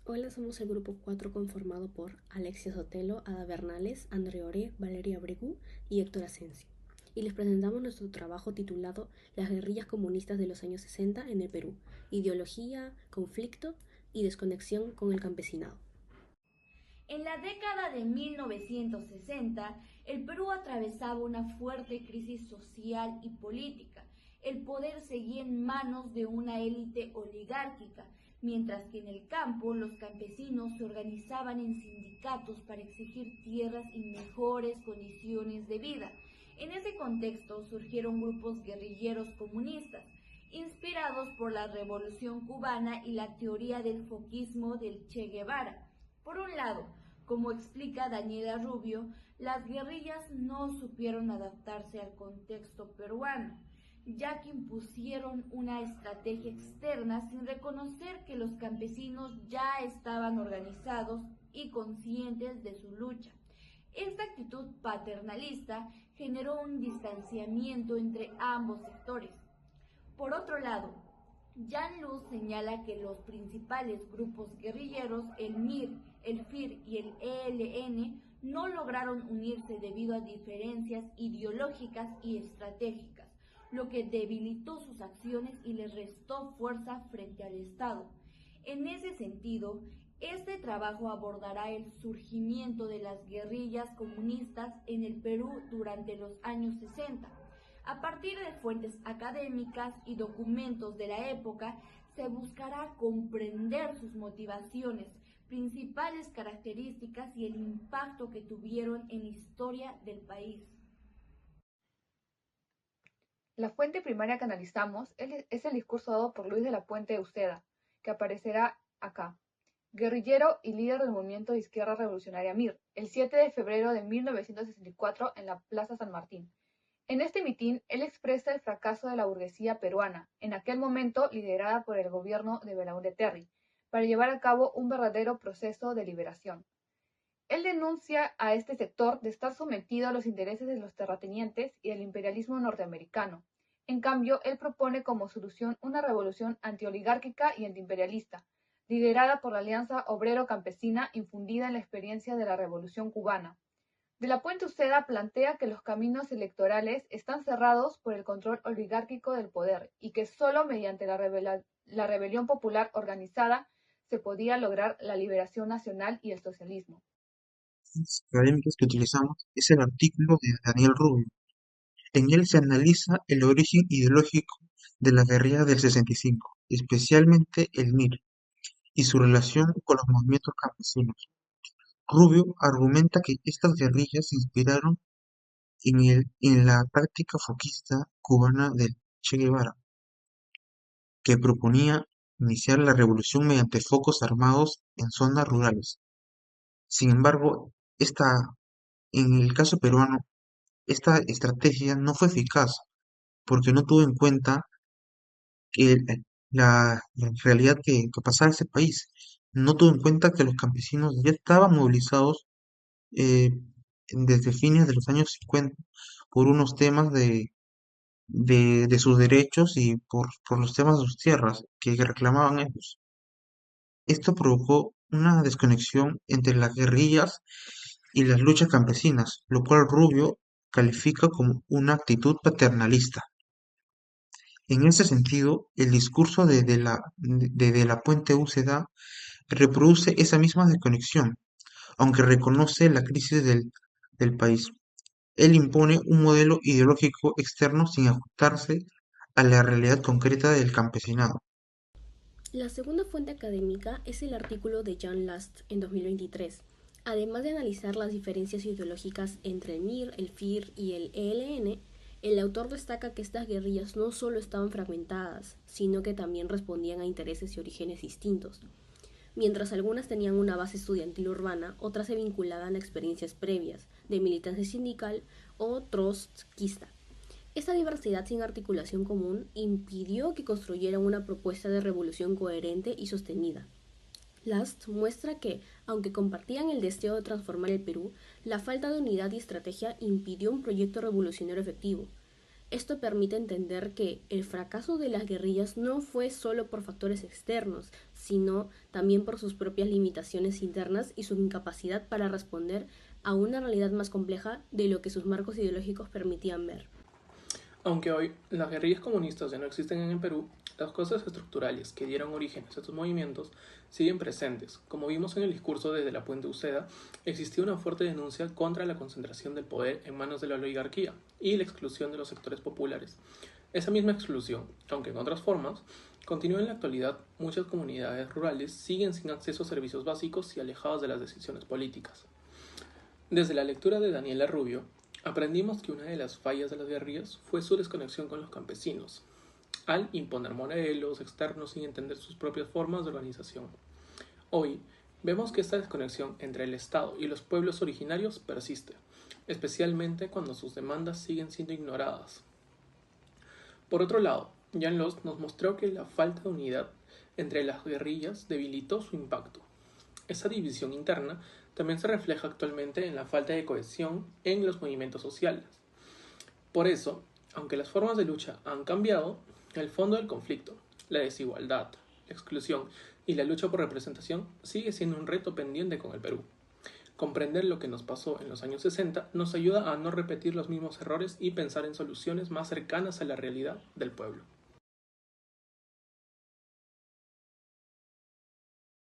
Hola, somos el grupo 4 conformado por Alexia Sotelo, Ada Bernales, Andrea Oré, Valeria Bregú y Héctor Asensio. Y les presentamos nuestro trabajo titulado Las guerrillas comunistas de los años 60 en el Perú, ideología, conflicto y desconexión con el campesinado. En la década de 1960, el Perú atravesaba una fuerte crisis social y política. El poder seguía en manos de una élite oligárquica, mientras que en el campo los campesinos se organizaban en sindicatos para exigir tierras y mejores condiciones de vida. En ese contexto surgieron grupos guerrilleros comunistas, inspirados por la Revolución cubana y la teoría del foquismo del Che Guevara. Por un lado, como explica Daniela Rubio, las guerrillas no supieron adaptarse al contexto peruano, ya que impusieron una estrategia externa sin reconocer que los campesinos ya estaban organizados y conscientes de su lucha. Esta actitud paternalista generó un distanciamiento entre ambos sectores. Por otro lado, Jan Luz señala que los principales grupos guerrilleros, el MIR, el FIR y el ELN, no lograron unirse debido a diferencias ideológicas y estratégicas, lo que debilitó sus acciones y les restó fuerza frente al Estado. En ese sentido, este trabajo abordará el surgimiento de las guerrillas comunistas en el Perú durante los años 60. A partir de fuentes académicas y documentos de la época, se buscará comprender sus motivaciones, principales características y el impacto que tuvieron en la historia del país. La fuente primaria que analizamos es el discurso dado por Luis de la Puente Uceda, que aparecerá acá, guerrillero y líder del movimiento de izquierda revolucionaria MIR, el 7 de febrero de 1964 en la Plaza San Martín. En este mitin, él expresa el fracaso de la burguesía peruana, en aquel momento liderada por el gobierno de Belaúnde Terry, para llevar a cabo un verdadero proceso de liberación. Él denuncia a este sector de estar sometido a los intereses de los terratenientes y del imperialismo norteamericano. En cambio, él propone como solución una revolución antioligárquica y antiimperialista, liderada por la Alianza Obrero-Campesina infundida en la experiencia de la Revolución cubana. De la Puente Uceda plantea que los caminos electorales están cerrados por el control oligárquico del poder y que solo mediante la rebelión popular organizada se podía lograr la liberación nacional y el socialismo. Académicos que utilizamos es el artículo de Daniel Rubio. En él se analiza el origen ideológico de la guerrilla del 65, especialmente el MIR, y su relación con los movimientos campesinos. Rubio argumenta que estas guerrillas se inspiraron en la práctica foquista cubana del Che Guevara, que proponía iniciar la revolución mediante focos armados en zonas rurales. Sin embargo, en el caso peruano, esta estrategia no fue eficaz porque no tuvo en cuenta la realidad que pasaba en ese país. No tuvo en cuenta que los campesinos ya estaban movilizados eh, desde fines de los años 50 por unos temas de sus derechos y por los temas de sus tierras que reclamaban ellos. Esto provocó una desconexión entre las guerrillas y las luchas campesinas, lo cual Rubio califica como una actitud paternalista. En ese sentido, el discurso de la Puente Uceda reproduce esa misma desconexión, aunque reconoce la crisis del país. Él impone un modelo ideológico externo sin ajustarse a la realidad concreta del campesinado. La segunda fuente académica es el artículo de Jan Last en 2023. Además de analizar las diferencias ideológicas entre el MIR, el FIR y el ELN, el autor destaca que estas guerrillas no solo estaban fragmentadas, sino que también respondían a intereses y orígenes distintos. Mientras algunas tenían una base estudiantil urbana, otras se vinculaban a experiencias previas de militancia sindical o trotskista. Esta diversidad sin articulación común impidió que construyeran una propuesta de revolución coherente y sostenida. Last muestra que, aunque compartían el deseo de transformar el Perú, la falta de unidad y estrategia impidió un proyecto revolucionario efectivo. Esto permite entender que el fracaso de las guerrillas no fue solo por factores externos, sino también por sus propias limitaciones internas y su incapacidad para responder a una realidad más compleja de lo que sus marcos ideológicos permitían ver. Aunque hoy las guerrillas comunistas ya no existen en el Perú, las causas estructurales que dieron origen a estos movimientos siguen presentes. Como vimos en el discurso desde la Puente Uceda, existía una fuerte denuncia contra la concentración del poder en manos de la oligarquía y la exclusión de los sectores populares. Esa misma exclusión, aunque en otras formas, continúa en la actualidad. Muchas comunidades rurales siguen sin acceso a servicios básicos y alejadas de las decisiones políticas. Desde la lectura de Daniela Rubio, aprendimos que una de las fallas de las guerrillas fue su desconexión con los campesinos, al imponer modelos externos sin entender sus propias formas de organización. Hoy, vemos que esta desconexión entre el Estado y los pueblos originarios persiste, especialmente cuando sus demandas siguen siendo ignoradas. Por otro lado, Jan Lost nos mostró que la falta de unidad entre las guerrillas debilitó su impacto. Esa división interna también se refleja actualmente en la falta de cohesión en los movimientos sociales. Por eso, aunque las formas de lucha han cambiado, el fondo del conflicto, la desigualdad, la exclusión y la lucha por representación sigue siendo un reto pendiente con el Perú. Comprender lo que nos pasó en los años 60 nos ayuda a no repetir los mismos errores y pensar en soluciones más cercanas a la realidad del pueblo.